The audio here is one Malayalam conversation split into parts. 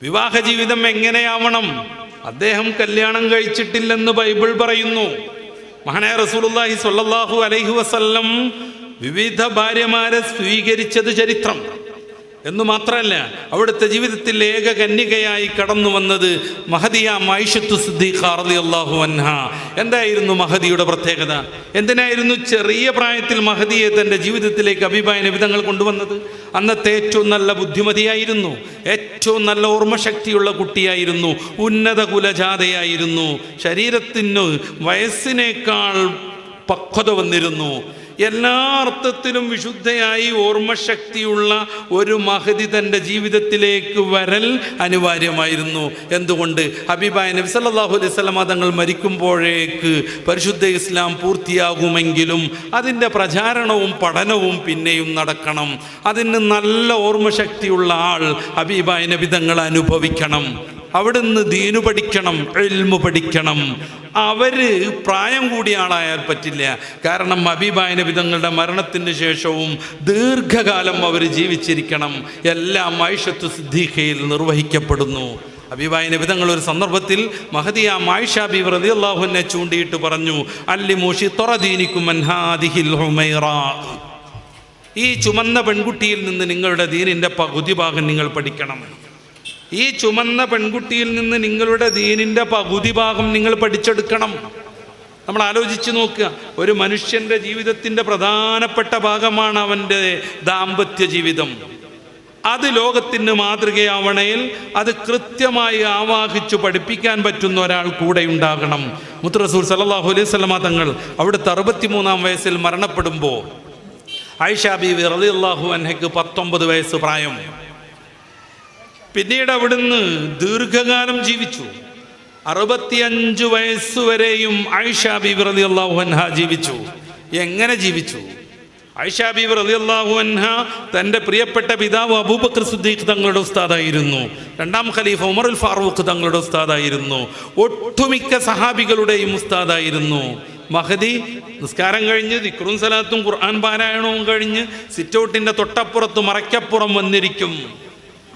വിവാഹ ജീവിതം എങ്ങനെയാവണം? അദ്ദേഹം കല്യാണം കഴിച്ചിട്ടില്ലെന്ന് ബൈബിൾ പറയുന്നു. മഹാനായ റസൂലുള്ളാഹി സ്വല്ലല്ലാഹു അലൈഹി വസല്ലം വിവിധ ഭാര്യമാരെ സ്വീകരിച്ചത് ചരിത്രം എന്ന് മാത്രമല്ല, അവിടുത്തെ ജീവിതത്തിൽ ഏക കന്യകയായി കടന്നു വന്നത് മഹദിയ ആയിഷത്തു സിദ്ദീഖ റളിയല്ലാഹു അൻഹ. എന്തായിരുന്നു മഹദിയുടെ പ്രത്യേകത? എന്തിനായിരുന്നു ചെറിയ പ്രായത്തിൽ മഹദിയെ തൻ്റെ ജീവിതത്തിലേക്ക് ഹബീബായ നബി തങ്ങൾ കൊണ്ടുവന്നത്? അന്നത്തെ ഏറ്റവും നല്ല ബുദ്ധിമതിയായിരുന്നു, ഏറ്റവും നല്ല ഓർമ്മശക്തിയുള്ള കുട്ടിയായിരുന്നു, ഉന്നത കുലജാതയായിരുന്നു, ശരീരത്തിന് വയസ്സിനേക്കാൾ പക്വത വന്നിരുന്നു. എല്ലാ അർത്ഥത്തിലും വിശുദ്ധയായി ഓർമ്മശക്തിയുള്ള ഒരു മഹദി തൻ്റെ ജീവിതത്തിലേക്ക് വരൽ അനിവാര്യമായിരുന്നു. എന്തുകൊണ്ട്? ഹബീബായ നബി സല്ലല്ലാഹു അലൈഹി വസല്ലം തങ്ങൾ മരിക്കുമ്പോഴേക്ക് പരിശുദ്ധ ഇസ്ലാം പൂർത്തിയാകുമെങ്കിലും അതിൻ്റെ പ്രചാരണവും പഠനവും പിന്നെയും നടക്കണം. അതിന് നല്ല ഓർമ്മശക്തിയുള്ള ആൾ ഹബീബായ നബി തങ്ങൾ അനുഭവിക്കണം. അവിടുന്ന് ദീനു പഠിക്കണം, ഇൽമു പഠിക്കണം. അവര് പ്രായം കൂടിയ ആളായാൽ പറ്റില്ല. കാരണം ഹബീബായ നബി തങ്ങളുടെ മരണത്തിന് ശേഷവും ദീർഘകാലം അവർ ജീവിച്ചിരിക്കണം. എല്ലാം ആയിഷത്തു സിദ്ദീഖയിൽ നിർവഹിക്കപ്പെടുന്നു. ഹബീബായ നബി തങ്ങൾ ഒരു സന്ദർഭത്തിൽ മഹദിയ ആയിഷ ബീവി റളിയല്ലാഹു അൻഹ ചൂണ്ടിയിട്ട് പറഞ്ഞു, അല്ലിമൂ ശിത്റ ദീനികും അൻ ഹാദിഹിൽ ഹുമൈറാ. ഈ ചുമന്ന പെൺകുട്ടിയിൽ നിന്ന് നിങ്ങളുടെ ദീനിൻ്റെ പകുതി ഭാഗം നിങ്ങൾ പഠിക്കണം. ഈ ചുമന്ന പെൺകുട്ടിയിൽ നിന്ന് നിങ്ങളുടെ ദീനിൻ്റെ പകുതി ഭാഗം നിങ്ങൾ പഠിച്ചെടുക്കണം. നമ്മൾ ആലോചിച്ച് നോക്കുക, ഒരു മനുഷ്യൻ്റെ ജീവിതത്തിൻ്റെ പ്രധാനപ്പെട്ട ഭാഗമാണ് അവൻ്റെ ദാമ്പത്യ ജീവിതം. അത് ലോകത്തിന് മാതൃകയാവണേൽ അത് കൃത്യമായി ആവാഹിച്ചു പഠിപ്പിക്കാൻ പറ്റുന്ന ഒരാൾ കൂടെ ഉണ്ടാകണം. മുത്ത് റസൂൽ സല്ലല്ലാഹു അലൈഹി വസല്ലം തങ്ങൾ അവിടുത്തെ 63-ാം വയസ്സിൽ മരണപ്പെടുമ്പോൾ ആയിഷ ബീവി റളിയല്ലാഹു അൻഹയ്ക്ക് 19 വയസ്സ് പ്രായം. പിന്നീട് അവിടുന്ന് ദീർഘകാലം ജീവിച്ചു. 65 വയസ്സുവരെയും ആയിഷ ബീവി റളിയല്ലാഹു അൻഹ ജീവിച്ചു. എങ്ങനെ ജീവിച്ചു? ആയിഷ ബീവി റളിയല്ലാഹു അൻഹ തൻ്റെ പ്രിയപ്പെട്ട പിതാവ് അബൂബക്കർ സിദ്ദീഖ് തങ്ങളുടെ ഉസ്താദായിരുന്നു. 2ാം ഖലീഫ ഉമറുൽ ഫാറൂഖ് തങ്ങളുടെ ഉസ്താദായിരുന്നു. ഒട്ടുമിക്ക സഹാബികളുടെയും ഉസ്താദായിരുന്നു. മഹദി നിസ്കാരം കഴിഞ്ഞ് ദിക്റും സലാത്തും ഖുർആൻ പാരായണവും കഴിഞ്ഞ് സിറ്റൗട്ടിൻ്റെ തൊട്ടപ്പുറത്ത് മറയ്ക്കപ്പുറം വന്നിരിക്കും.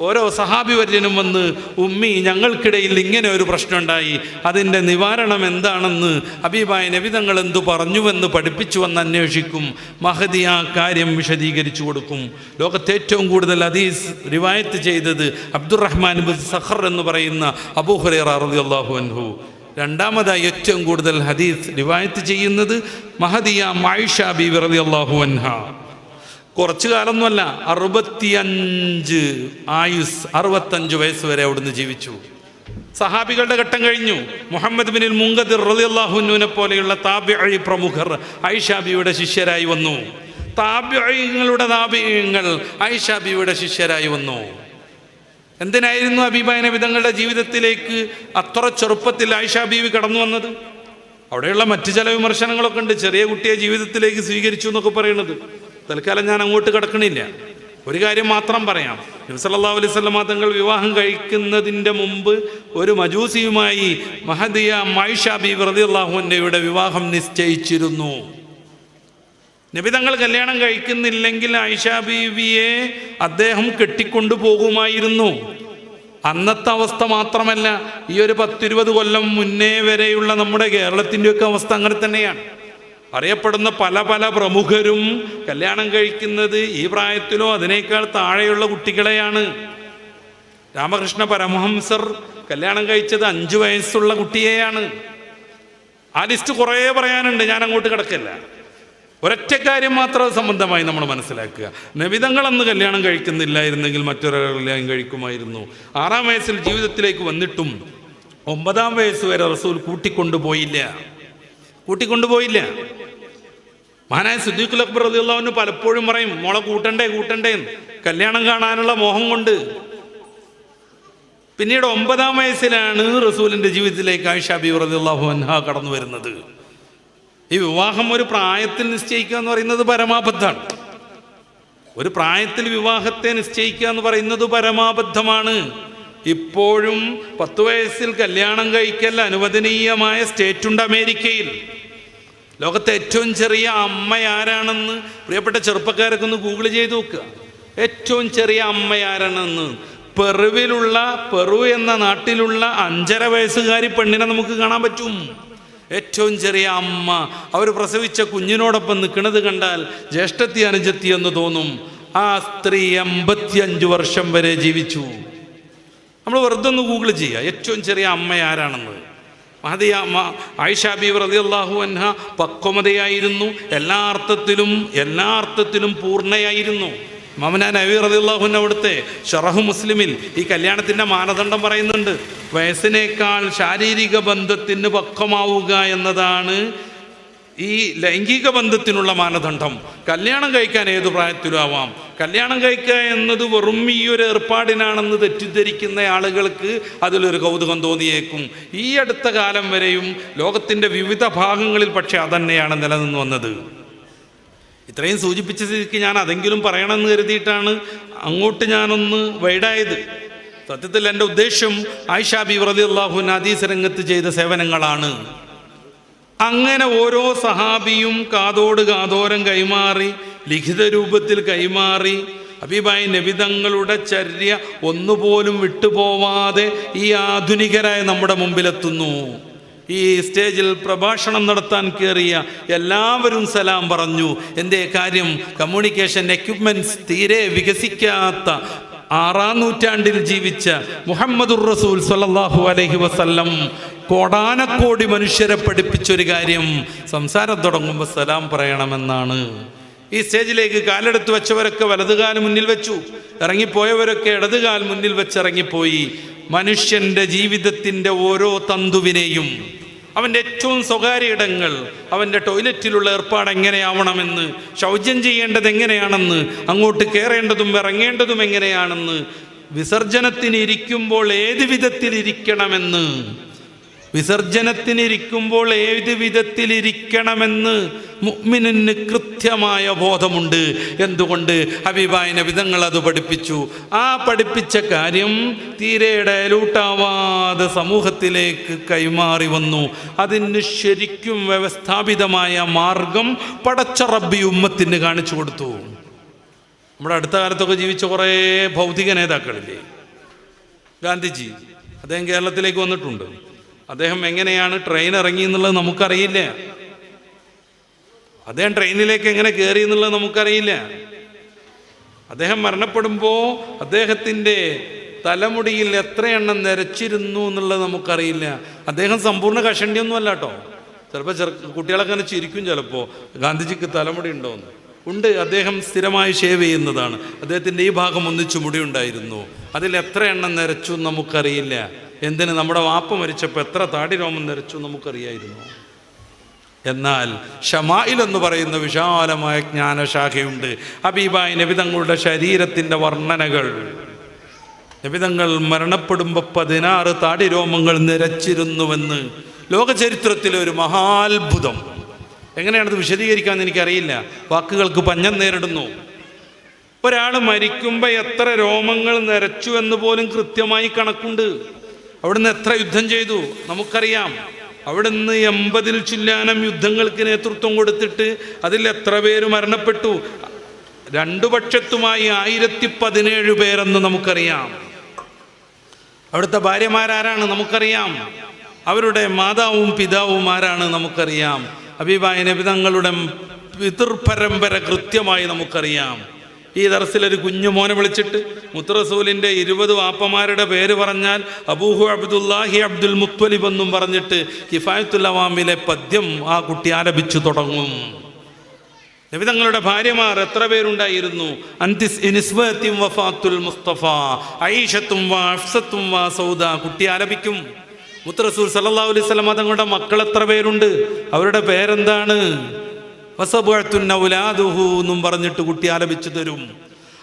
ഓരോ സഹാബി വര്യനും വന്ന്, ഉമ്മി, ഞങ്ങൾക്കിടയിൽ ഇങ്ങനെ ഒരു പ്രശ്നമുണ്ടായി, അതിൻ്റെ നിവാരണം എന്താണെന്ന് ഹബീബായ നബി തങ്ങൾ എന്തു പറഞ്ഞുവെന്ന് പഠിപ്പിച്ചുവെന്ന് അന്വേഷിക്കും. മഹദി ആ കാര്യം വിശദീകരിച്ചു കൊടുക്കും. ലോകത്തെ ഏറ്റവും കൂടുതൽ ഹദീസ് റിവായത്ത് ചെയ്തത് അബ്ദുറഹ്മാൻ ബിൻ സഖർ എന്ന് പറയുന്ന അബൂ ഹുറൈറ റളിയല്ലാഹു അൻഹു. രണ്ടാമതായി ഏറ്റവും കൂടുതൽ ഹദീസ് റിവായത്ത് ചെയ്യുന്നത് മഹദിയ ആയിഷ ബീവി റളിയല്ലാഹു അൻഹ. കുറച്ചു കാലമൊന്നുമല്ല, 65 ആയുസ്, 65 വയസ്സ് വരെ അവിടുന്ന് ജീവിച്ചു. സഹാബികളുടെ ഘട്ടം കഴിഞ്ഞു. മുഹമ്മദ് ബിൻ മുൻകദിർ റളിയല്ലാഹു അൻഹുവിനെ പോലെയുള്ള താബിഈ പ്രമുഖർ ആയിഷ ബീവിയുടെ ശിഷ്യരായി വന്നു. താബിഈങ്ങളുടെ താബിഈങ്ങൾ ആയിഷ ബീവിയുടെ ശിഷ്യരായി വന്നു. എന്തിനായിരുന്നു ഹബീബായ നബി തങ്ങളുടെ ജീവിതത്തിലേക്ക് അത്ര ചെറുപ്പത്തിൽ ആയിഷ ബീവി കടന്നു വന്നത്? അവിടെയുള്ള മറ്റു ചില വിമർശനങ്ങളൊക്കെ ഉണ്ട്. ചെറിയ കുട്ടിയെ ജീവിതത്തിലേക്ക് സ്വീകരിച്ചു എന്നൊക്കെ പറയുന്നത്. തൽക്കാലം ഞാൻ അങ്ങോട്ട് കിടക്കണില്ല. ഒരു കാര്യം മാത്രം പറയാം. നബി സല്ലല്ലാഹു അലൈഹി വസല്ലം തങ്ങൾ വിവാഹം കഴിക്കുന്നതിൻ്റെ മുമ്പ് ഒരു മജൂസിയുമായി മഹദിയ ആയിഷ ബീവി റളിയല്ലാഹു അൻഹയുടെ വിവാഹം നിശ്ചയിച്ചിരുന്നു. നബി തങ്ങൾ കല്യാണം കഴിക്കുന്നില്ലെങ്കിൽ ആയിഷ ബീവിയെ അദ്ദേഹം കെട്ടിക്കൊണ്ടു പോകുമായിരുന്നു. അന്നത്തെ അവസ്ഥ മാത്രമല്ല, ഈ ഒരു 10-20 കൊല്ലം മുന്നേ വരെയുള്ള നമ്മുടെ കേരളത്തിൻ്റെയൊക്കെ അവസ്ഥ അങ്ങനെ തന്നെയാണ്. അറിയപ്പെടുന്ന പല പല പ്രമുഖരും കല്യാണം കഴിക്കുന്നത് ഈ പ്രായത്തിലോ അതിനേക്കാൾ താഴെയുള്ള കുട്ടികളെയാണ്. രാമകൃഷ്ണ പരമഹംസർ കല്യാണം കഴിച്ചത് 5 വയസ്സുള്ള കുട്ടിയെയാണ്. ആ ലിസ്റ്റ് കുറേ പറയാനുണ്ട്, ഞാൻ അങ്ങോട്ട് കിടക്കില്ല. ഒരൊറ്റ കാര്യം മാത്രം സംബന്ധമായി നമ്മൾ മനസ്സിലാക്കുക. നബിതങ്ങൾ അന്ന് കല്യാണം കഴിക്കുന്നില്ലായിരുന്നെങ്കിൽ മറ്റൊരാൾ കല്യാണം കഴിക്കുമായിരുന്നു. 6-ാം വയസ്സിൽ ജീവിതത്തിലേക്ക് വന്നിട്ടും 9-ാം വയസ്സ് വരെ റസൂൽ കൂട്ടിക്കൊണ്ടുപോയില്ല. മഹാനായ സിദ്ദീഖുൽ അക്ബർ റളിയല്ലാഹു അൻഹു പലപ്പോഴും പറയും, മോളെ കൂട്ടണ്ടേ കല്യാണം കാണാനുള്ള മോഹം കൊണ്ട്. പിന്നീട് 9-ാം വയസ്സിലാണ് റസൂലിൻ്റെ ജീവിതത്തിലേക്ക് ആയിഷ ബീവി റളിയല്ലാഹു അൻഹ കടന്നു വരുന്നത്. ഈ വിവാഹം ഒരു പ്രായത്തിൽ നിശ്ചയിക്കുക എന്ന് പറയുന്നത് പരമാബദ്ധമാണ്. ഒരു പ്രായത്തിൽ വിവാഹത്തെ നിശ്ചയിക്കുക എന്ന് പറയുന്നത് പരമാബദ്ധമാണ്. ഇപ്പോഴും 10 വയസ്സിൽ കല്യാണം കഴിക്കൽ അനുവദനീയമായ സ്റ്റേറ്റുണ്ട് അമേരിക്കയിൽ. ലോകത്തെ ഏറ്റവും ചെറിയ അമ്മ ആരാണെന്ന് പ്രിയപ്പെട്ട ചെറുപ്പക്കാരൊക്കെ ഒന്ന് ഗൂഗിൾ ചെയ്ത് നോക്കുക. ഏറ്റവും ചെറിയ അമ്മ ആരാണെന്ന് പെറു എന്ന നാട്ടിലുള്ള 5.5 വയസ്സുകാരി പെണ്ണിനെ നമുക്ക് കാണാൻ പറ്റും. ഏറ്റവും ചെറിയ അമ്മ അവർ പ്രസവിച്ച കുഞ്ഞിനോടൊപ്പം നിൽക്കുന്നത് കണ്ടാൽ ജ്യേഷ്ഠത്തി അനുജത്തി എന്ന് തോന്നും. ആ സ്ത്രീ 85 വർഷം വരെ ജീവിച്ചു. നമ്മൾ വെറുതെ ഒന്ന് ഗൂഗിൾ ചെയ്യുക ഏറ്റവും ചെറിയ അമ്മ ആരാണെന്ന്. ആയിഷ ബീവി റളിയല്ലാഹു അൻഹ പക്വമതയായിരുന്നു, എല്ലാ അർത്ഥത്തിലും പൂർണ്ണയായിരുന്നു. ഇമാം നവവി റളിയല്ലാഹു അൻഹു അവിടുത്തെ ശറഹ് മുസ്ലിമിൽ ഈ കല്യാണത്തിൻ്റെ മാനദണ്ഡം പറയുന്നുണ്ട്. വയസ്സിനേക്കാൾ ശാരീരിക ബന്ധത്തിന് പക്വമാവുക എന്നതാണ് ഈ ലൈംഗിക ബന്ധത്തിനുള്ള മാനദണ്ഡം. കല്യാണം കഴിക്കാൻ ഏതു പ്രായത്തിലും ആവാം. കല്യാണം കഴിക്കുക എന്നത് വെറും ഈ ഒരു ഏർപ്പാടിനാണെന്ന് തെറ്റിദ്ധരിക്കുന്ന ആളുകൾക്ക് അതിലൊരു കൗതുകം തോന്നിയേക്കും. ഈ അടുത്ത കാലം വരെയും ലോകത്തിൻ്റെ വിവിധ ഭാഗങ്ങളിൽ പക്ഷെ അതന്നെയാണ് നിലനിന്ന് വന്നത്. ഇത്രയും സൂചിപ്പിച്ച സ്ഥിതിക്ക് ഞാൻ അതെങ്കിലും പറയണമെന്ന് കരുതിയിട്ടാണ് അങ്ങോട്ട് ഞാനൊന്ന് വൈഡായത്. സത്യത്തിൽ എൻ്റെ ഉദ്ദേശം ആയിഷ ബീവി റളിയല്ലാഹു അൻഹ ഹദീസ് രംഗത്ത് ചെയ്ത സേവനങ്ങളാണ്. അങ്ങനെ ഓരോ സഹാബിയും കാതോട് കാതോരം കൈമാറി, ലിഖിത രൂപത്തിൽ കൈമാറി ഹബീബായ നബി തങ്ങളുടെ ചര്യ ഒന്നുപോലും വിട്ടുപോവാതെ ഈ ആധുനികരായ നമ്മുടെ മുമ്പിലെത്തുന്നു. ഈ സ്റ്റേജിൽ പ്രഭാഷണം നടത്താൻ കയറിയ എല്ലാവരും സലാം പറഞ്ഞു. എന്തേ കാര്യം? കമ്മ്യൂണിക്കേഷൻ എക്യുപ്മെൻറ്റ്സ് തീരെ വികസിക്കാത്ത 6-ാം നൂറ്റാണ്ടിൽ ജീവിച്ച മുഹമ്മദുർ റസൂൽ സ്വല്ലല്ലാഹു അലൈഹി വസല്ലം കോടാനക്കോടി മനുഷ്യരെ പഠിപ്പിച്ചൊരു കാര്യം സംസാരം തുടങ്ങുമ്പോൾ സലാം പറയണമെന്നാണ്. ഈ സ്റ്റേജിലേക്ക് കാലെടുത്ത് വെച്ചവരൊക്കെ വലതുകാൽ മുന്നിൽ വെച്ചു, ഇറങ്ങിപ്പോയവരൊക്കെ ഇടതുകാൽ മുന്നിൽ വെച്ചിറങ്ങിപ്പോയി. മനുഷ്യൻ്റെ ജീവിതത്തിൻ്റെ ഓരോ തന്തുവിനെയും, അവൻ്റെ ഏറ്റവും സ്വകാര്യ ഇടങ്ങൾ, അവൻ്റെ ടോയ്ലറ്റിലുള്ള ഏർപ്പാട് എങ്ങനെയാവണമെന്ന്, ശൗചം ചെയ്യേണ്ടത് എങ്ങനെയാണെന്ന്, അങ്ങോട്ട് കയറേണ്ടതും ഇറങ്ങേണ്ടതും എങ്ങനെയാണെന്ന്, വിസർജനത്തിന് ഇരിക്കുമ്പോൾ ഏത് വിധത്തിലിരിക്കണമെന്ന്, വിസർജനത്തിനിരിക്കുമ്പോൾ ഏത് വിധത്തിലിരിക്കണമെന്ന് മുഅ്മിനിന് കൃത്യമായ ബോധമുണ്ട്. എന്തുകൊണ്ട്? ഹബീബായ നബി തങ്ങൾ അത് പഠിപ്പിച്ചു. ആ പഠിപ്പിച്ച കാര്യം തീരെ ഡയലൂട്ടാവാതെ സമൂഹത്തിലേക്ക് കൈമാറി വന്നു. അതിന് ശരിക്കും വ്യവസ്ഥാപിതമായ മാർഗം പടച്ച റബ്ബി ഉമ്മത്തിന് കാണിച്ചു കൊടുത്തു. നമ്മുടെ അടുത്ത കാലത്തൊക്കെ ജീവിച്ച കുറേ ഭൗതിക നേതാക്കളില്ലേ, ഗാന്ധിജി, അദ്ദേഹം കേരളത്തിലേക്ക് വന്നിട്ടുണ്ട്. അദ്ദേഹം എങ്ങനെയാണ് ട്രെയിൻ ഇറങ്ങി എന്നുള്ളത് നമുക്കറിയില്ല. അദ്ദേഹം ട്രെയിനിലേക്ക് എങ്ങനെ കയറി എന്നുള്ളത് നമുക്കറിയില്ല. അദ്ദേഹം മരണപ്പെടുമ്പോൾ അദ്ദേഹത്തിൻ്റെ തലമുടിയിൽ എത്ര എണ്ണം നിരച്ചിരുന്നു എന്നുള്ളത് നമുക്കറിയില്ല. അദ്ദേഹം സമ്പൂർണ്ണ കഷണ്ടിയൊന്നും അല്ല കേട്ടോ. ചിലപ്പോൾ കുട്ടികളൊക്കെ അങ്ങനെ ചിരിക്കും ചിലപ്പോൾ, ഗാന്ധിജിക്ക് തലമുടി ഉണ്ടോയെന്ന്. ഉണ്ട്, അദ്ദേഹം സ്ഥിരമായി ഷേവ് ചെയ്യുന്നതാണ്. അദ്ദേഹത്തിൻ്റെ ഈ ഭാഗം ഒന്നിച്ചു മുടി ഉണ്ടായിരുന്നു. അതിൽ എത്ര എണ്ണം നിരച്ചു നമുക്കറിയില്ല. എന്തിന്? നമ്മുടെ വാപ്പ മരിച്ചപ്പോൾ എത്ര താടി രോമം നിരച്ചു നമുക്കറിയായിരുന്നു. എന്നാൽ ഷമായിൽ എന്ന് പറയുന്ന വിശാലമായ ജ്ഞാനശാഖയുണ്ട്. ഹബീബായ നബി തങ്ങളുടെ ശരീരത്തിൻ്റെ വർണ്ണനകൾ. നബി തങ്ങൾ മരണപ്പെടുമ്പോൾ 16 താടി രോമങ്ങൾ നിരച്ചിരുന്നുവെന്ന് ലോക ചരിത്രത്തിലെ ഒരു മഹാത്ഭുതം. എങ്ങനെയാണത് വിശദീകരിക്കാമെന്ന് എനിക്കറിയില്ല, വാക്കുകൾക്ക് പഞ്ഞം നേരിടുന്നു. ഒരാൾ മരിക്കുമ്പോൾ എത്ര രോമങ്ങൾ നിരച്ചു എന്ന് പോലും കൃത്യമായി കണക്കുണ്ട്. അവിടുന്ന് എത്ര യുദ്ധം ചെയ്തു നമുക്കറിയാം. അവിടുന്ന് 80-ൽ ചില്ലാനം യുദ്ധങ്ങൾക്ക് നേതൃത്വം കൊടുത്തിട്ട് അതിൽ എത്ര പേര് മരണപ്പെട്ടു? രണ്ടു പക്ഷത്തുമായി 1017 പേരെന്ന് നമുക്കറിയാം. അവിടുത്തെ ഭാര്യമാരാരാണ് നമുക്കറിയാം. അവരുടെ മാതാവും പിതാവും ആരാണ് നമുക്കറിയാം. ഹബീബായ നബി തങ്ങളുടെ പിതൃപരമ്പര കൃത്യമായി നമുക്കറിയാം. ഈ ദർസിലൊരു കുഞ്ഞു മോനെ വിളിച്ചിട്ട് മുത്തറസൂലിൻ്റെ 20 വാപ്പമാരുടെ പേര് പറഞ്ഞാൽ അബൂഹു അബ്ദുല്ലാഹി അബ്ദുൽ മുത്വലിബ് എന്നും പറഞ്ഞിട്ട് കിഫായത്തുൽ അവാമിലെ പദ്യം ആ കുട്ടി ആലപിച്ചു തുടങ്ങും. നബി തങ്ങളുടെ ഭാര്യമാർ എത്ര പേരുണ്ടായിരുന്നു? അൻതിസ് വഫാത്തുൽ മുസ്തഫ ഐഷത്തും വ ഹഫ്സത്തും വ സൗദ കുട്ടി ആലപിക്കും. മുത്തറസൂൽ സല്ലല്ലാഹു അലൈഹി വസല്ലം തങ്ങളുടെ മക്കൾ എത്ര പേരുണ്ട്? അവരുടെ പേരെന്താണ്? എന്നും പറഞ്ഞിട്ട് കുട്ടി ആലപിച്ചു തരും.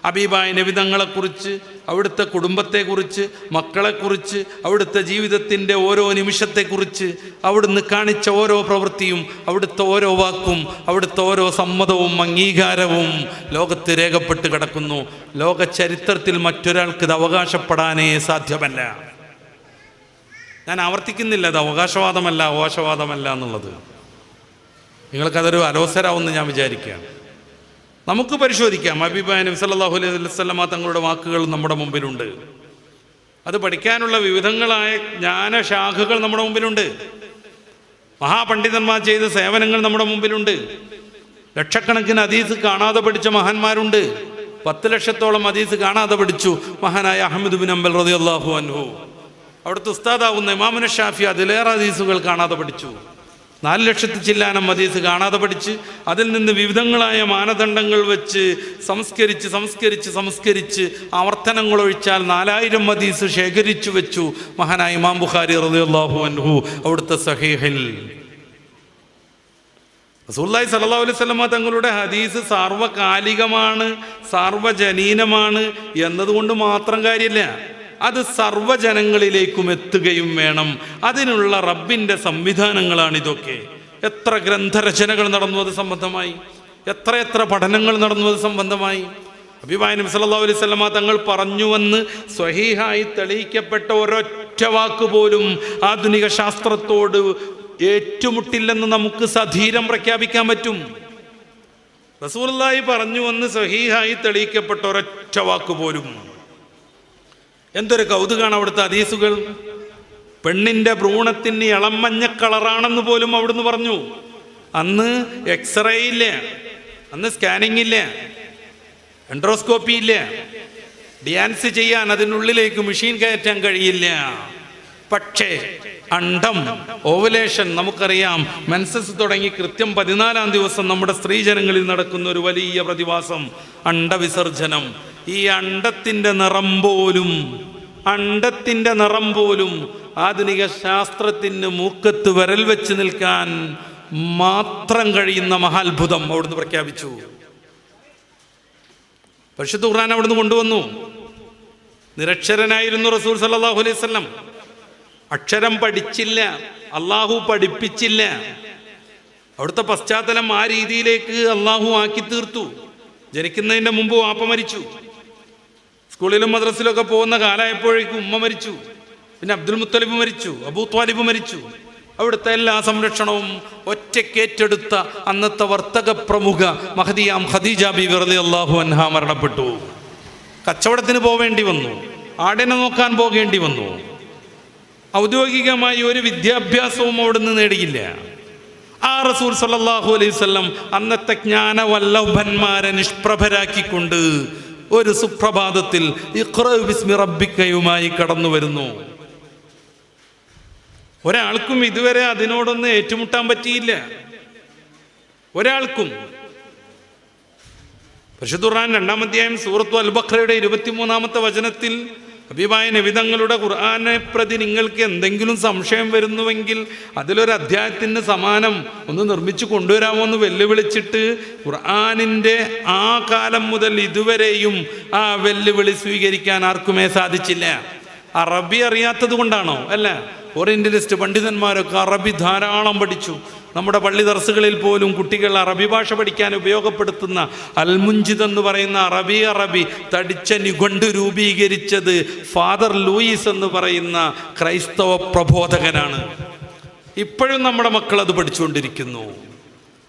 ഹബീബായ നബി തങ്ങളെക്കുറിച്ച്, അവിടുത്തെ കുടുംബത്തെക്കുറിച്ച്, മക്കളെക്കുറിച്ച്, അവിടുത്തെ ജീവിതത്തിൻ്റെ ഓരോ നിമിഷത്തെക്കുറിച്ച്, അവിടുന്ന് കാണിച്ച ഓരോ പ്രവൃത്തിയും, അവിടുത്തെ ഓരോ വാക്കും, അവിടുത്തെ ഓരോ സമ്മതവും അംഗീകാരവും ലോകത്ത് രേഖപ്പെട്ട് കിടക്കുന്നു. ലോക ചരിത്രത്തിൽ മറ്റൊരാൾക്ക് ഇത് അവകാശപ്പെടാനേ സാധ്യമല്ല. ഞാൻ ആവർത്തിക്കുന്നില്ല, അത് അവകാശവാദമല്ല എന്നുള്ളത്. നിങ്ങൾക്കതൊരു അലോസരാവെന്ന് ഞാൻ വിചാരിക്കുകയാണ്. നമുക്ക് പരിശോധിക്കാം. ഹബീബായ നബി സല്ലല്ലാഹു അലൈഹി വസല്ലമ തങ്ങളുടെ വാക്കുകൾ നമ്മുടെ മുമ്പിലുണ്ട്. അത് പഠിക്കാനുള്ള വിവിധങ്ങളായ ജ്ഞാനശാഖകൾ നമ്മുടെ മുമ്പിലുണ്ട്. മഹാപണ്ഡിതന്മാർ ചെയ്ത സേവനങ്ങൾ നമ്മുടെ മുമ്പിലുണ്ട്. ലക്ഷക്കണക്കിന് ഹദീസ് കാണാതെ പഠിച്ച മഹാന്മാരുണ്ട്. 10 ലക്ഷത്തോളം ഹദീസ് കാണാതെ പഠിച്ചു മഹാനായ അഹ്മദ് ബിൻ ഹംബൽ റളിയല്ലാഹു അൻഹു. അവിടുത്തെ ഉസ്താദാവുന്ന ഇമാമുന ഷാഫി അതിലേറെ ഹദീസുകൾ കാണാതെ പഠിച്ചു. 4 ലക്ഷത്തി ചില്ലാനം ഹദീസ് കാണാതെ പഠിച്ച് അതിൽ നിന്ന് വിവിധങ്ങളായ മാനദണ്ഡങ്ങൾ വെച്ച് സംസ്കരിച്ച് ആവർത്തനങ്ങൾ ഒഴിച്ചാൽ 4000 ഹദീസ് ശേഖരിച്ചു വെച്ചു മഹാനായ ഇമാം ബുഖാരി റളിയല്ലാഹു അൻഹു അവിടുത്തെ സഹീഹിൽ. റസൂലുള്ളാഹി സ്വല്ലല്ലാഹു അലൈഹി വസല്ലമ തങ്ങളുടെ ഹദീസ് സാർവകാലികമാണ്, സാർവജനീനമാണ് എന്നതുകൊണ്ട് മാത്രം കാര്യമില്ല, അത് സർവ്വജനങ്ങളിലേക്കും എത്തുകയും വേണം. അതിനുള്ള റബ്ബിൻ്റെ സംവിധാനങ്ങളാണിതൊക്കെ. എത്ര ഗ്രന്ഥരചനകൾ നടന്നു അത് സംബന്ധമായി, എത്ര പഠനങ്ങൾ നടന്നു അത് സംബന്ധമായി. ഹബീബായ നബി സല്ലല്ലാഹു അലൈഹി വസല്ലമ തങ്ങൾ പറഞ്ഞുവെന്ന് സ്വഹീഹായി തെളിയിക്കപ്പെട്ട ഒരൊറ്റ വാക്ക് പോലും ആധുനിക ശാസ്ത്രത്തോട് ഏറ്റുമുട്ടില്ലെന്ന് നമുക്ക് സധീരം പ്രഖ്യാപിക്കാൻ പറ്റും. റസൂലുള്ളാഹി പറഞ്ഞുവെന്ന് സ്വഹീഹായി തെളിയിക്കപ്പെട്ട ഒരൊറ്റ വാക്ക് പോലും. എന്തൊരു കൗതുകമാണ് അവിടുത്തെ ഹദീസുകൾ. പെണ്ണിൻ്റെ ഭ്രൂണത്തിന് ഇളം മഞ്ഞ കളറാണെന്ന് പോലും അവിടുന്ന് പറഞ്ഞു. അന്ന് എക്സ്റേ ഇല്ല, അന്ന് സ്കാനിങ് ഇല്ല, എൻഡ്രോസ്കോപ്പി ഇല്ല, ഡാൻസ് ചെയ്യാൻ അതിനുള്ളിലേക്ക് മെഷീൻ കയറ്റാൻ കഴിയില്ല. പക്ഷേ അണ്ഡം, ഓവുലേഷൻ നമുക്കറിയാം. മെൻസസ് തുടങ്ങി കൃത്യം 14-ാം ദിവസം നമ്മുടെ സ്ത്രീജനങ്ങളിൽ നടക്കുന്ന ഒരു വലിയ പ്രതിഭാസം അണ്ഡവിസർജനം. ഈ അണ്ഡത്തിൻ്റെ നിറം പോലും ആധുനിക ശാസ്ത്രത്തിന് മൂക്കത്ത് വിരൽ വെച്ച് നിൽക്കാൻ മാത്രം കഴിയുന്ന മഹാത്ഭുതം അവിടുന്ന് പ്രഖ്യാപിച്ചു. പരിശുദ്ധ ഖുർആൻ അവിടുന്ന് കൊണ്ടുവന്നു. നിരക്ഷരനായിരുന്നു റസൂൽ സല്ലല്ലാഹു അലൈഹി വസല്ലം. അക്ഷരം പഠിച്ചില്ല, അള്ളാഹു പഠിപ്പിച്ചില്ല. അവിടുത്തെ പശ്ചാത്തലം ആ രീതിയിലേക്ക് അള്ളാഹു ആക്കി തീർത്തു. ജനിക്കുന്നതിൻ്റെ മുമ്പ് വാപ്പ മരിച്ചു. സ്കൂളിലും മദ്രസിലൊക്കെ പോകുന്ന കാലമായപ്പോഴേക്കും ഉമ്മ മരിച്ചു. പിന്നെ അബ്ദുൽ മുത്തലിബ് മരിച്ചു, അബൂ ത്വാലിബ് മരിച്ചു. അവിടുത്തെ എല്ലാ സംരക്ഷണവും ഒറ്റക്കേറ്റെടുത്ത അന്നത്തെ വർത്തക പ്രമുഖ മഹദിയാം ഖദീജ ബീവി റളിയല്ലാഹു അൻഹ മരണപ്പെട്ടു. കച്ചവടത്തിന് പോവേണ്ടി വന്നു, ആടിനെ നോക്കാൻ പോകേണ്ടി വന്നു. ഔദ്യോഗികമായി ഒരു വിദ്യാഭ്യാസവും അവിടുന്ന് നേടിയില്ല. ആ റസൂൽ സല്ലല്ലാഹു അലൈഹി വസല്ലം അന്നത്തെ ജ്ഞാനവല്ലഭന്മാരെ നിഷ്പ്രഭരാക്കിക്കൊണ്ട് ഒരു സുപ്രഭാതത്തിൽ ഇഖ്റ ബിസ്മി റബ്ബിക്കയുമായി കടന്നു വരുന്നു. ഒരാൾക്കും ഇതുവരെ അതിനോടൊന്ന് ഏറ്റുമുട്ടാൻ പറ്റിയില്ല, ഒരാൾക്കും. പരിശുദ്ധ ഖുർആൻ 2-ാം അധ്യായം സൂറത്തു അൽ ബഖറയുടെ 23-ാമത്തെ വചനത്തിൽ ഹബീബായ നബി തങ്ങളുടെ ഖുർആനെ പ്രതി നിങ്ങൾക്ക് എന്തെങ്കിലും സംശയം വരുന്നുവെങ്കിൽ അതിലൊരു അധ്യായത്തിന് സമാനം ഒന്ന് നിർമ്മിച്ചു കൊണ്ടുവരാമോ എന്ന് വെല്ലുവിളിച്ചിട്ട് ഖുർആനിൻ്റെ ആ കാലം മുതൽ ഇതുവരെയും ആ വെല്ലുവിളി സ്വീകരിക്കാൻ ആർക്കുമേ സാധിച്ചില്ല. അറബി അറിയാത്തത് കൊണ്ടാണോ? അല്ല, ഓറിയന്റലിസ്റ്റ് പണ്ഡിതന്മാരൊക്കെ അറബി ധാരാളം പഠിച്ചു. നമ്മുടെ പള്ളി ദർസുകളിൽ പോലും കുട്ടികൾ അറബി ഭാഷ പഠിക്കാൻ ഉപയോഗപ്പെടുത്തുന്ന അൽമുഞ്ചിദ് എന്ന് പറയുന്ന അറബി തടിച്ച നിഘണ്ട് രൂപീകരിച്ചത് ഫാദർ ലൂയിസ് എന്ന് പറയുന്ന ക്രൈസ്തവ പ്രബോധകനാണ്. ഇപ്പോഴും നമ്മുടെ മക്കൾ അത് പഠിച്ചുകൊണ്ടിരിക്കുന്നു.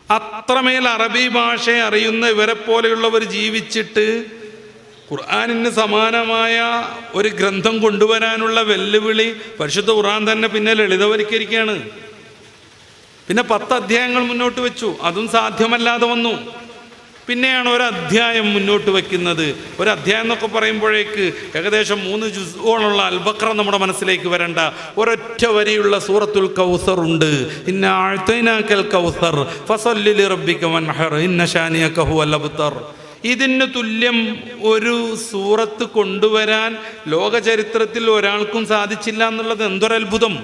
അത്രമേൽ അറബി ഭാഷ അറിയുന്ന ഇവരെ പോലെയുള്ളവർ ജീവിച്ചിട്ട് ഖുർആനിന് സമാനമായ ഒരു ഗ്രന്ഥം കൊണ്ടുവരാനുള്ള വെല്ലുവിളി പരിശുദ്ധ ഖുർആൻ തന്നെ പിന്നെ ലളിതവൽക്കരിക്കുകയാണ്. പിന്നെ 10 അധ്യായങ്ങൾ മുന്നോട്ട് വെച്ചു, അതും സാധ്യമല്ലാതെ വന്നു. പിന്നെയാണ് ഒരു അധ്യായം മുന്നോട്ട് വയ്ക്കുന്നത്. ഒരു അധ്യായം എന്നൊക്കെ പറയുമ്പോഴേക്ക് ഏകദേശം 3 ജുസ്ഉകളുള്ള അൽ ബഖറ നമ്മുടെ മനസ്സിലേക്ക് വരണ്ട. ഒരൊറ്റ വരിയുള്ള സൂറത്തുൽ കൗസർ ഉണ്ട്. ഇന്നാ അഅ്തൈനാകൽ കൗസർ ഫസല്ലി ലിറബ്ബിക വൻഹർ ഇന്ന ശാനിയക ഹുവൽ അബ്തർ. ഇതിന് തുല്യം ഒരു സൂറത്ത് കൊണ്ടുവരാൻ ലോക ചരിത്രത്തിൽ ഒരാൾക്കും സാധിച്ചില്ല എന്നുള്ളത് എന്തൊരത്ഭുതം.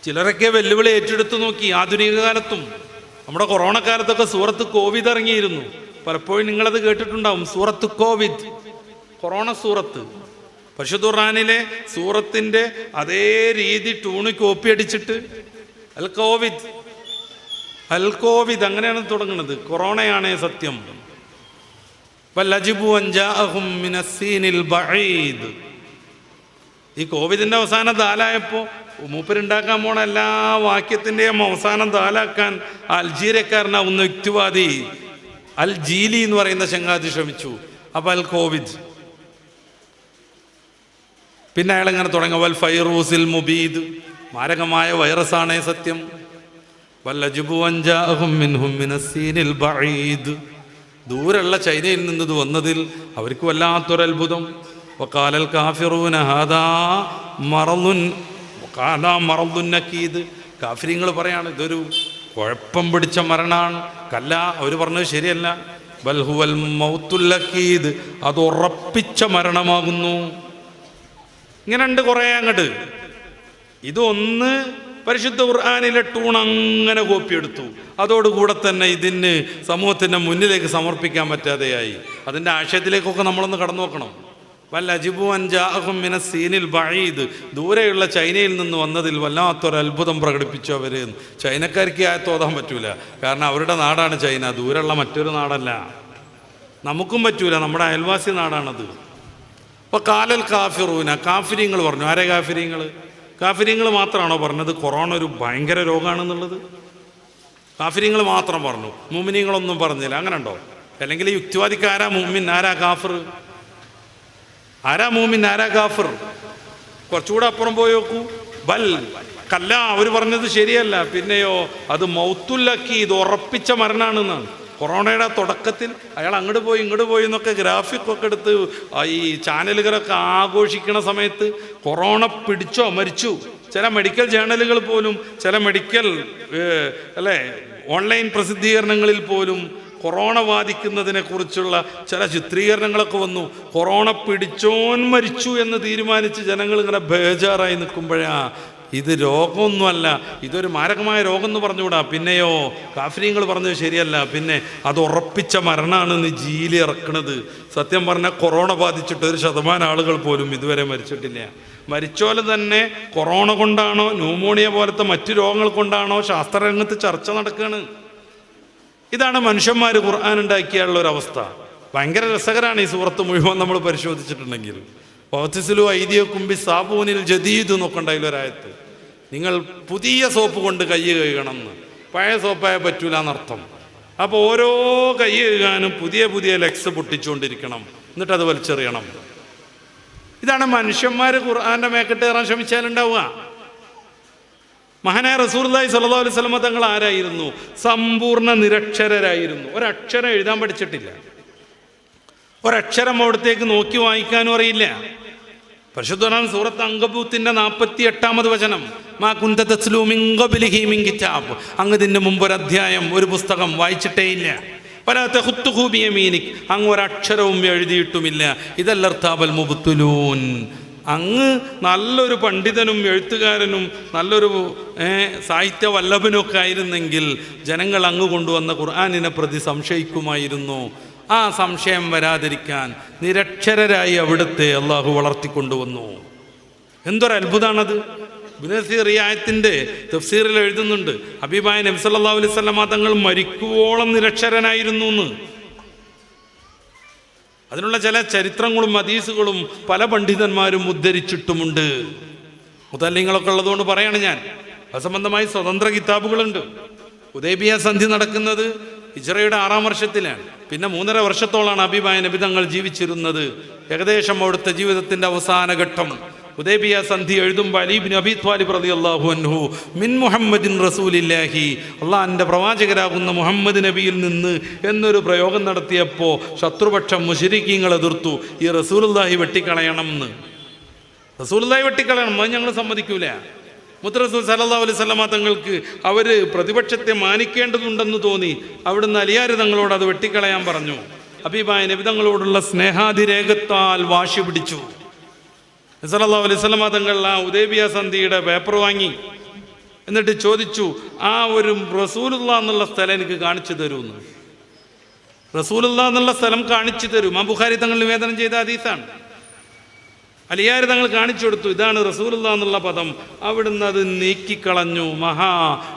ചിലരൊക്കെ വെല്ലുവിളി ഏറ്റെടുത്തു നോക്കി. ആധുനിക കാലത്തും നമ്മുടെ കൊറോണ കാലത്തൊക്കെ സൂറത്ത് കോവിഡ് ഇറങ്ങിയിരുന്നു. പലപ്പോഴും നിങ്ങളത് കേട്ടിട്ടുണ്ടാവും. സൂറത്ത് കോവിഡ്, കൊറോണ സൂറത്ത്. പരിശുദ്ധ ഖുർആനിലെ സൂറത്തിൻ്റെ അതേ രീതി ട്യൂണ് കോപ്പി അടിച്ചിട്ട് അൽ കോവിഡ് അങ്ങനെയാണ് തുടങ്ങുന്നത്. കൊറോണയാണേ സത്യം. ഈ കോവിഡിന്റെ അവസാനം ദാലായപ്പോൾ മൂപ്പരുണ്ടാക്കാൻ പോണ എല്ലാ വാക്യത്തിൻ്റെയും അവസാനം ദാലാക്കാൻ അൽജീരിയക്കാരനാവുന്ന യുക്തിവാദി അൽ ജീലി എന്ന് പറയുന്ന ചങ്ങാതി ശ്രമിച്ചു. അപ്പോൾ അൽ കോവിഡ് പിന്നെ അയാൾ ഇങ്ങനെ തുടങ്ങുക, വൽ ഫൈറൂസിൽ മുബീദ്, മാരകമായ വൈറസാണേ സത്യം. വല്ലജുബു അൻജാഅഹും മിൻഹും മിനസ്സീനിൽ ബഈദ്, ദൂരെയുള്ള ചൈനയിൽ നിന്നത് വന്നതിൽ അവർക്ക് വല്ലാത്തൊരത്ഭുതം. വഖാലൽ കാഫിറൂന ഹാദാ മറളുൻ നകീദ്, കാഫിരിങ്ങൾ പറയാണ് ഇതൊരു കുഴപ്പം പിടിച്ച മരണമാണ്. കല്ല, അവർ പറഞ്ഞത് ശരിയല്ല. ബൽ ഹുവൽ മൗത്തുൽ ലകീദ്, അത് ഉറപ്പിച്ച മരണമാകുന്നു. ഇങ്ങനെ ഉണ്ട് കുറേ അങ്ങോട്ട്. ഇതൊന്ന് പരിശുദ്ധ ഖുർആനിലെ ടൂൺ അങ്ങനെ കോപ്പിയെടുത്തു. അതോടുകൂടെ തന്നെ ഇതിന് സമൂഹത്തിൻ്റെ മുന്നിലേക്ക് സമർപ്പിക്കാൻ പറ്റാതെയായി. അതിൻ്റെ ആശയത്തിലേക്കൊക്കെ നമ്മളൊന്ന് കടന്നു നോക്കണം. വല്ലജിബു അൻജാഅഹും മിനസ്സീനിൽ ബഈദ്, ദൂരെയുള്ള ചൈനയിൽ നിന്ന് വന്നതിൽ വല്ലാത്തൊരു അത്ഭുതം പ്രകടിപ്പിച്ചു അവർ. ചൈനക്കാർക്ക് തോതാൻ പറ്റൂല, കാരണം അവരുടെ നാടാണ് ചൈന, ദൂരെയുള്ള മറ്റൊരു നാടല്ല. നമുക്കും പറ്റൂല, നമ്മുടെ അയൽവാസി നാടാണത്. അപ്പോൾ കാലൽ കാഫിറൂന, കാഫിരിങ്ങൾ പറഞ്ഞു. ആരെ കാഫിരിങ്ങൾ? കാഫിരിങ്ങൾ മാത്രമാണോ പറഞ്ഞത് കൊറോണ ഒരു ഭയങ്കര രോഗമാണെന്നുള്ളത്? കാഫിരിങ്ങൾ മാത്രം പറഞ്ഞു, മുഅ്മിനീങ്ങളൊന്നും പറഞ്ഞില്ല. അങ്ങനെ ഉണ്ടോ? അല്ലെങ്കിൽ യുക്തിവാദിക്ക് ആരാ മുഅ്മിൻ, ആരാ കാഫിർ? ആരാ മുഅ്മിൻ, ആരാ കാഫിർ? കുറച്ചുകൂടെ അപ്പുറം പോയി നോക്കൂ. ബൽ കല്ല, അവർ പറഞ്ഞത് ശരിയല്ല. പിന്നെയോ അത് മൗത്തുല്ലക്കി, ഇത് ഉറപ്പിച്ച മരണമാണെന്നാണ്. കൊറോണയുടെ തുടക്കത്തിൽ അയാൾ അങ്ങോട്ട് പോയി ഇങ്ങോട്ട് പോയി എന്നൊക്കെ ഗ്രാഫിക്കൊക്കെ എടുത്ത് ഈ ചാനലുകളൊക്കെ ആഘോഷിക്കണ സമയത്ത് കൊറോണ പിടിച്ചോ മരിച്ചു. ചില മെഡിക്കൽ ജേണലുകൾ പോലും, ചില മെഡിക്കൽ ഓൺലൈൻ പ്രസിദ്ധീകരണങ്ങളിൽ പോലും കൊറോണ ബാധിക്കുന്നതിനെ കുറിച്ചുള്ള ചില ചിത്രീകരണങ്ങളൊക്കെ വന്നു. കൊറോണ പിടിച്ചോൻ മരിച്ചു എന്ന് തീരുമാനിച്ച് ജനങ്ങൾ ഇങ്ങനെ ബേജാറായി നിൽക്കുമ്പോഴാ ഇത് രോഗമൊന്നുമല്ല, ഇതൊരു മാരകമായ രോഗം എന്ന് പറഞ്ഞുകൂടാ. പിന്നെയോ കാഫിരീങ്ങൾ പറഞ്ഞത് ശരിയല്ല, പിന്നെ അത് ഉറപ്പിച്ച മരണമാണെന്ന് ജീലി ഇറക്കണത്. സത്യം പറഞ്ഞാൽ കൊറോണ ബാധിച്ചിട്ട് 1% ആളുകൾ പോലും ഇതുവരെ മരിച്ചിട്ടില്ല. മരിച്ചോലെ തന്നെ കൊറോണ കൊണ്ടാണോ ന്യൂമോണിയ പോലത്തെ മറ്റു രോഗങ്ങൾ കൊണ്ടാണോ ശാസ്ത്രരംഗത്ത് ചർച്ച നടക്കുകയാണ്. ഇതാണ് മനുഷ്യന്മാർ ഖുർആൻ ഉണ്ടാക്കിയുള്ള ഒരവസ്ഥ. ഭയങ്കര രസകരമാണ് ഈ സൂറത്ത് മുഴുവൻ നമ്മൾ പരിശോധിച്ചിട്ടുണ്ടെങ്കിൽ. വഅ്തിസിലു ഐദിയകും ബിസ്സാബൂനിൽ ജദീദ് എന്നൊക്കെ ഉണ്ടായില്ലൊരായത്ത്. നിങ്ങൾ പുതിയ സോപ്പ് കൊണ്ട് കൈ കഴുകണം എന്ന്. പഴയ സോപ്പായ പറ്റൂല എന്നർത്ഥം. അപ്പോൾ ഓരോ കൈ കഴുകാനും പുതിയ പുതിയ ലെക്സ് പൊട്ടിച്ചുകൊണ്ടിരിക്കണം, എന്നിട്ട് അത് വലിച്ചെറിയണം. ഇതാണ് മനുഷ്യന്മാർ ഖുർആന്റെ മേക്കെട്ട് കയറാൻ ശ്രമിച്ചാലുണ്ടാവുക. മഹാനായ റസൂലുള്ളാഹി സ്വല്ലല്ലാഹു അലൈഹി വസല്ലം തങ്ങൾ ആരായിരുന്നു? സമ്പൂർണ്ണ നിരക്ഷരരായിരുന്നു. ഒരക്ഷരം എഴുതാൻ പഠിച്ചിട്ടില്ല, ഒരക്ഷരം അവിടത്തേക്ക് നോക്കി വായിക്കാനും അറിയില്ല. പരിശുദ്ധ സൂറത്ത് അങ്കബൂത്തിന്റെ 48-ാമത് വചനം, മാ കുന്ത തത്ലൂ മിൻ ഖബ്ലിഹി മിൻ കിതാബ്, അങ്ങ് ഇതിന്റെ മുമ്പ് ഒരു അധ്യായം, ഒരു പുസ്തകം വായിച്ചിട്ടേ ഇല്ല. വലാ തഖുത്തുഹു ബിയമീനിക്, അങ്ങ് ഒരക്ഷരവും എഴുതിയിട്ടുമില്ല. ഇദല്ലർതാബൽ മുബ്തിലൂൻ, അങ്ങ് നല്ലൊരു പണ്ഡിതനും എഴുത്തുകാരനും നല്ലൊരു സാഹിത്യ വല്ലഭനൊക്കെ ആയിരുന്നെങ്കിൽ ജനങ്ങൾ അങ്ങ് കൊണ്ടുവന്ന ഖുർആനിനെ പ്രതി സംശയിക്കുമായിരുന്നു. ആ സംശയം വരാതിരിക്കാൻ നിരക്ഷരരായി അവിടുത്തെ അള്ളാഹു വളർത്തിക്കൊണ്ടുവന്നു. എന്തൊരത്ഭുതമാണത്! ഇബ്നു കസീർ ഈ ആയത്തിൻ്റെ തഫ്സീറിൽ എഴുതുന്നുണ്ട്, ഹബീബായ നബി സല്ലല്ലാഹു അലൈഹി വസല്ലമ തങ്ങൾ മരിക്കുവോളം നിരക്ഷരനായിരുന്നു എന്ന്. അതിനുള്ള ചില ചരിത്രങ്ങളും ഹദീസുകളും പല പണ്ഡിതന്മാരും ഉദ്ധരിച്ചിട്ടുമുണ്ട്. മുതല്ലിങ്ങളൊക്കെ ഉള്ളതുകൊണ്ട് പറയാണ് ഞാൻ. അസംബന്ധമായി സ്വതന്ത്ര കിതാബുകളുണ്ട്. ഹുദൈബിയ സന്ധി നടക്കുന്നത് ഹിജ്റയുടെ 6-ാം വർഷത്തിലാണ്. പിന്നെ 3.5 വർഷത്തോളാണ് ഹബീബായ നബി തങ്ങൾ ജീവിച്ചിരുന്നത്. ഏകദേശം അവിടുത്തെ ജീവിതത്തിൻ്റെ അവസാന ഘട്ടം. ഹുദൈബിയ സന്ധി എഴുതുമ്പോൾ അലി ഇബ്നു അബീ ത്വാലിബ് റളിയല്ലാഹു അൻഹു മിൻ മുഹമ്മദിൻ റസൂലില്ലാഹി, അള്ളാഹിൻ്റെ പ്രവാചകരാകുന്ന മുഹമ്മദ് നബിയിൽ നിന്ന് എന്നൊരു പ്രയോഗം നടത്തിയപ്പോൾ ശത്രുപക്ഷം മുശ്രിക്കീങ്ങൾ എതിർത്തു. ഈ റസൂലുള്ളാഹി വെട്ടിക്കളയണം എന്ന്. റസൂലുള്ളാഹി വെട്ടിക്കളയണം, അത് ഞങ്ങൾ സമ്മതിക്കൂല. മുത്തറസൂൽ സല്ലല്ലാഹു അലൈഹി വസല്ലമ തങ്ങൾക്ക് അവർ പ്രതിപക്ഷത്തെ മാനിക്കേണ്ടതുണ്ടെന്ന് തോന്നി. അവിടുന്ന് അലിയാർ തങ്ങളോട് അത് വെട്ടിക്കളയാൻ പറഞ്ഞു. ഹബീബായ നബി തങ്ങളോടുള്ള സ്നേഹാതിരേകത്താൽ വാശി പിടിച്ചു. സല്ലല്ലാഹു അലൈഹി വസല്ലമ തങ്ങൾ ആ ഹുദൈബിയ സന്ധിയുടെ പേപ്പർ വാങ്ങി. എന്നിട്ട് ചോദിച്ചു, ആ ഒരു റസൂലുള്ളാഹ് എന്നുള്ള സ്ഥലം എനിക്ക് കാണിച്ചു തരുമെന്ന്. റസൂലുള്ളാഹ് എന്നുള്ള സ്ഥലം കാണിച്ചു തരും. ഇമാം ബുഖാരി തങ്ങൾ നിവേദനം ചെയ്ത ഹദീസാണ്. അലിയാർ തങ്ങൾ കാണിച്ചു കൊടുത്തു, ഇതാണ് റസൂലുള്ളാഹ് എന്നുള്ള പദം. അവിടുന്ന് അത് നീക്കിക്കളഞ്ഞു.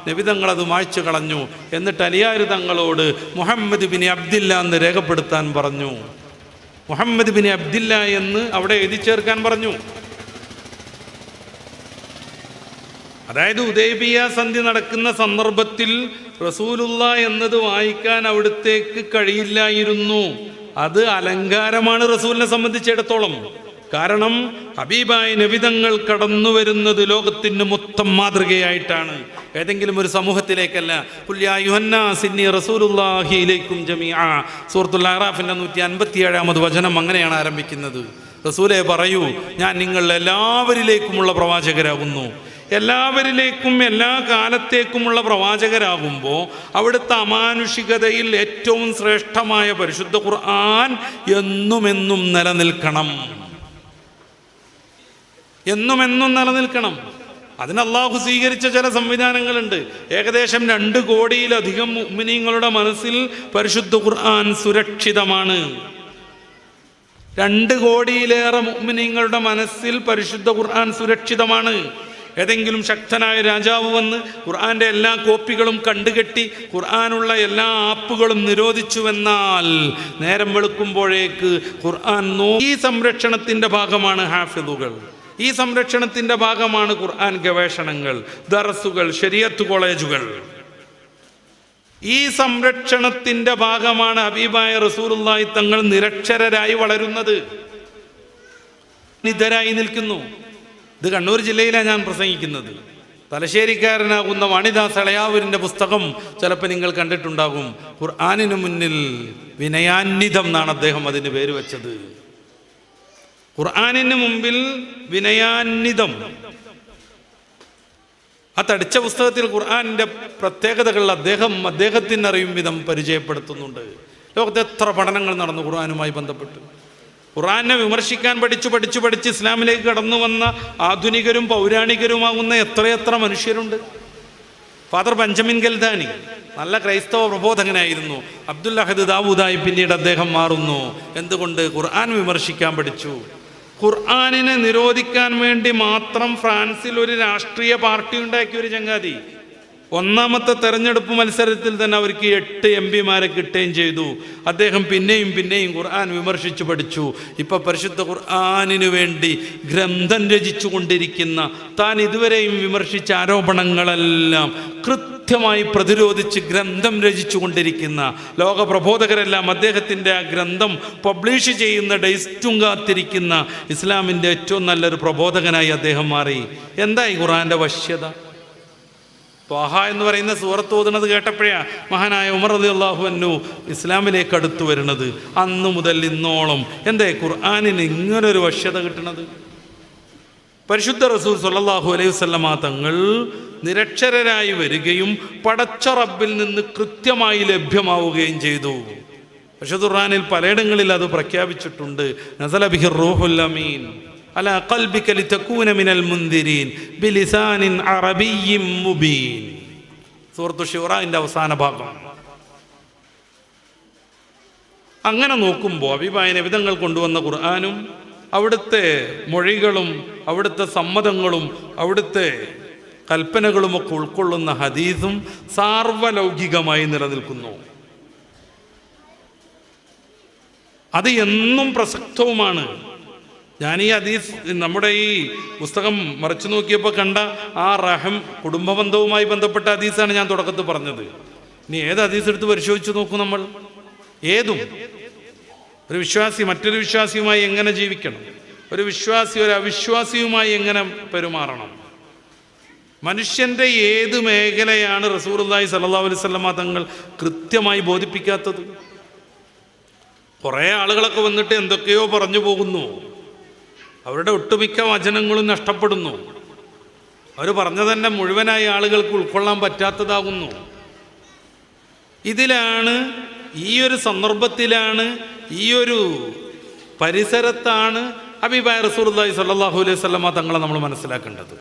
നബി തങ്ങൾ അത് മായ്ച്ചു കളഞ്ഞു. എന്നിട്ട് അലിയാർ തങ്ങളോട് മുഹമ്മദ് ബിൻ അബ്ദില്ല എന്ന് രേഖപ്പെടുത്താൻ പറഞ്ഞു. മുഹമ്മദ് ബിൻ അബ്ദില്ല എന്ന് അവിടെ എഴുതി ചേർക്കാൻ പറഞ്ഞു. അതായത് ഹുദൈബിയ സന്ധി നടക്കുന്ന സന്ദർഭത്തിൽ റസൂലുള്ളാഹ് എന്നത് വായിക്കാൻ അവിടുത്തേക്ക് കഴിയില്ലായിരുന്നു. അത് അലങ്കാരമാണ് റസൂലിനെ സംബന്ധിച്ചിടത്തോളം. കാരണം ഹബീബായ നബിതങ്ങൾ കടന്നു വരുന്നത് ലോകത്തിന് മൊത്തം മാതൃകയായിട്ടാണ്, ഏതെങ്കിലും ഒരു സമൂഹത്തിലേക്കല്ല. ഖുൽ യാ അയ്യുഹന്നാസ് ഇന്നി റസൂലുള്ളാഹി ഇലൈക്കും ജമീഅ. സൂറത്തുൽ അഅറാഫിന്റെ 157-ാമത് വചനം അങ്ങനെയാണ് ആരംഭിക്കുന്നത്. റസൂലേ പറയൂ, ഞാൻ നിങ്ങൾ എല്ലാവരിലേക്കുമുള്ള പ്രവാചകരാകുന്നു. എല്ലാവരിലേക്കും എല്ലാ കാലത്തേക്കുമുള്ള പ്രവാചകരാകുമ്പോൾ അവിടുത്തെ അമാനുഷികതയിൽ ഏറ്റവും ശ്രേഷ്ഠമായ പരിശുദ്ധ ഖുർആൻ എന്നുമെന്നും നിലനിൽക്കണം, എന്നുമെന്നും നിലനിൽക്കണം. അതിന് അള്ളാഹു സ്വീകരിച്ച ചില സംവിധാനങ്ങളുണ്ട്. ഏകദേശം 2 കോടിയിലധികം മുഅ്മിനീങ്ങളുടെ മനസ്സിൽ പരിശുദ്ധ ഖുർആൻ സുരക്ഷിതമാണ്. 2 കോടിയിലേറെ മുഅ്മിനീങ്ങളുടെ മനസ്സിൽ പരിശുദ്ധ ഖുർആൻ സുരക്ഷിതമാണ്. ഏതെങ്കിലും ശക്തനായ രാജാവ് വന്ന് ഖുർആന്റെ എല്ലാ കോപ്പികളും കണ്ടുകെട്ടി ഖുർആനുള്ള എല്ലാ ആപ്പുകളും നിരോധിച്ചുവെന്നാൽ നേരം വെളുക്കുമ്പോഴേക്ക് ഖുർആൻ ഈ സംരക്ഷണത്തിൻ്റെ ഭാഗമാണ് ഹാഫിദുകൾ, ഈ സംരക്ഷണത്തിൻ്റെ ഭാഗമാണ് ഖുർആൻ ഗവേഷണങ്ങൾ, ദർസുകൾ, ശരീഅത്ത് കോളേജുകൾ. ഈ സംരക്ഷണത്തിൻ്റെ ഭാഗമാണ് ഹബീബായ റസൂലുള്ളാഹി തങ്ങൾ നിരക്ഷരരായി വളരുന്നത്, നിധരായി നിൽക്കുന്നു. ഇത് കണ്ണൂർ ജില്ലയിലാണ് ഞാൻ പ്രസംഗിക്കുന്നത്. തലശ്ശേരിക്കാരനാകുന്ന വാണിദാസ് അളയാവൂരിൻ്റെ പുസ്തകം ചിലപ്പോൾ നിങ്ങൾ കണ്ടിട്ടുണ്ടാകും. ഖുർആനിന് മുന്നിൽ വിനയാന്വിതം എന്നാണ് അദ്ദേഹം അതിന് പേര് വെച്ചത്. ഖുർആനിന് മുമ്പിൽ വിനയാന്വിതം. ആ തടിച്ച പുസ്തകത്തിൽ ഖുർആനിൻ്റെ പ്രത്യേകതകൾ അദ്ദേഹത്തിനറിയും വിധം പരിചയപ്പെടുത്തുന്നുണ്ട്. ലോകത്ത് എത്ര പഠനങ്ങൾ നടന്നു ഖുർആനുമായി ബന്ധപ്പെട്ട്. ഖുർആനെ വിമർശിക്കാൻ പഠിച്ച് ഇസ്ലാമിലേക്ക് കടന്നു വന്ന ആധുനികരും പൗരാണികരുമാകുന്ന എത്രയെത്ര മനുഷ്യരുണ്ട്. ഫാദർ ബെഞ്ചമിൻ ഗൽദാനി നല്ല ക്രൈസ്തവ പ്രബോധകനായിരുന്നു. അബ്ദുൽ അഹദ് ദാവൂദായി പിന്നീട് അദ്ദേഹം മാറുന്നു. എന്തുകൊണ്ട്? ഖുർആൻ വിമർശിക്കാൻ പഠിച്ചു. ഖുർആനിനെ നിരോധിക്കാൻ വേണ്ടി മാത്രം ഫ്രാൻസിൽ ഒരു രാഷ്ട്രീയ പാർട്ടി ഉണ്ടാക്കിയ ഒരു ചങ്ങാതി. 1ാമത്തെ തെരഞ്ഞെടുപ്പ് മത്സരത്തിൽ തന്നെ അവർക്ക് 8 MP-മാരെ കിട്ടുകയും ചെയ്തു. അദ്ദേഹം പിന്നെയും ഖുർആൻ വിമർശിച്ചു പഠിച്ചു. ഇപ്പം പരിശുദ്ധ ഖുർആനിനു വേണ്ടി ഗ്രന്ഥം രചിച്ചു കൊണ്ടിരിക്കുന്ന, താൻ ഇതുവരെയും വിമർശിച്ച ആരോപണങ്ങളെല്ലാം കൃത്യമായി പ്രതിരോധിച്ച് ഗ്രന്ഥം രചിച്ചു കൊണ്ടിരിക്കുന്ന ലോക പ്രബോധകരെല്ലാം അദ്ദേഹത്തിൻ്റെ ആ ഗ്രന്ഥം പബ്ലിഷ് ചെയ്യുന്ന ഡേറ്റും കാത്തിരിക്കുന്ന ഇസ്ലാമിൻ്റെ ഏറ്റവും നല്ലൊരു പ്രബോധകനായി അദ്ദേഹം മാറി. എന്തായി ഖുർആൻ്റെ വശ്യത? ത്വാഹ എന്ന് പറയുന്ന സൂറത്ത് ഓതുന്നത് കേട്ടപ്പോഴാണ് മഹാനായ ഉമർ റളിയല്ലാഹു അൻഹു ഇസ്ലാമിലേക്ക് അടുത്തു വരുന്നത്. അന്നു മുതൽ ഇന്നോളം എന്തേ ഖുർആനിന് ഇങ്ങനൊരു വശ്യത കിട്ടുന്നത്? പരിശുദ്ധ റസൂൽ സ്വല്ലല്ലാഹു അലൈഹി വസല്ലമ തങ്ങൾ നിരക്ഷരരായി വരികയും പടച്ച റബ്ബിൽ നിന്ന് കൃത്യമായി ലഭ്യമാവുകയും ചെയ്തു. പരിശുദ്ധ ഖുർആനിൽ പലയിടങ്ങളിൽ അത് പ്രഖ്യാപിച്ചിട്ടുണ്ട്. നസല ബിഹിർ റൂഹുൽ അമീൻ അലാ ഖൽബിക ലിതകൂന മിനൽ മുൻദിരീൻ ബിലിസാനിൻ അറബിയ്യിൻ മുബീൻ. സൂറത്തു ശൂറാന്റെ അവസാന ഭാഗം. അങ്ങനെ നോക്കുമ്പോൾ ഹബീബായ നബിതങ്ങൾ കൊണ്ടുവന്ന ഖുർആനും അവിടുത്തെ മൊഴികളും അവിടുത്തെ സമ്മതങ്ങളും അവിടുത്തെ കൽപ്പനകളുമൊക്കെ ഉൾക്കൊള്ളുന്ന ഹദീസും സാർവലൗകികമായി നിലനിൽക്കുന്നു. അത് എന്നും പ്രസക്തവുമാണ്. ഞാൻ ഈ ഹദീസ് നമ്മുടെ ഈ പുസ്തകം മറിച്ചു നോക്കിയപ്പോൾ കണ്ട ആ റഹം കുടുംബബന്ധവുമായി ബന്ധപ്പെട്ട ഹദീസാണ് ഞാൻ തുടക്കത്തിൽ പറഞ്ഞത്. ഇനി ഏത് ഹദീസ് എടുത്ത് പരിശോധിച്ച് നോക്കും നമ്മൾ. ഏതും ഒരു വിശ്വാസി മറ്റൊരു വിശ്വാസിയുമായി എങ്ങനെ ജീവിക്കണം, ഒരു വിശ്വാസി ഒരു അവിശ്വാസിയുമായി എങ്ങനെ പെരുമാറണം, മനുഷ്യൻ്റെ ഏത് മേഖലയാണ് റസൂലുള്ളാഹി സ്വല്ലല്ലാഹു അലൈഹി വസല്ലമ തങ്ങൾ കൃത്യമായി ബോധിപ്പിക്കാത്തത്? കുറേ ആളുകളൊക്കെ വന്നിട്ട് എന്തൊക്കെയോ പറഞ്ഞു പോകുന്നു. അവരുടെ ഒട്ടുമിക്ക വചനങ്ങളും നഷ്ടപ്പെടുന്നു. അവർ പറഞ്ഞതന്നെ മുഴുവനായി ആളുകൾക്ക് ഉൾക്കൊള്ളാൻ പറ്റാത്തതാകുന്നു. ഇതിലാണ്, ഈ ഒരു സന്ദർഭത്തിലാണ്, ഈ ഒരു പരിസരത്താണ് ഹബീബായ റസൂലുള്ളാഹി സ്വല്ലല്ലാഹു അലൈഹി വസല്ലമ തങ്ങളെ നമ്മൾ മനസ്സിലാക്കേണ്ടത്.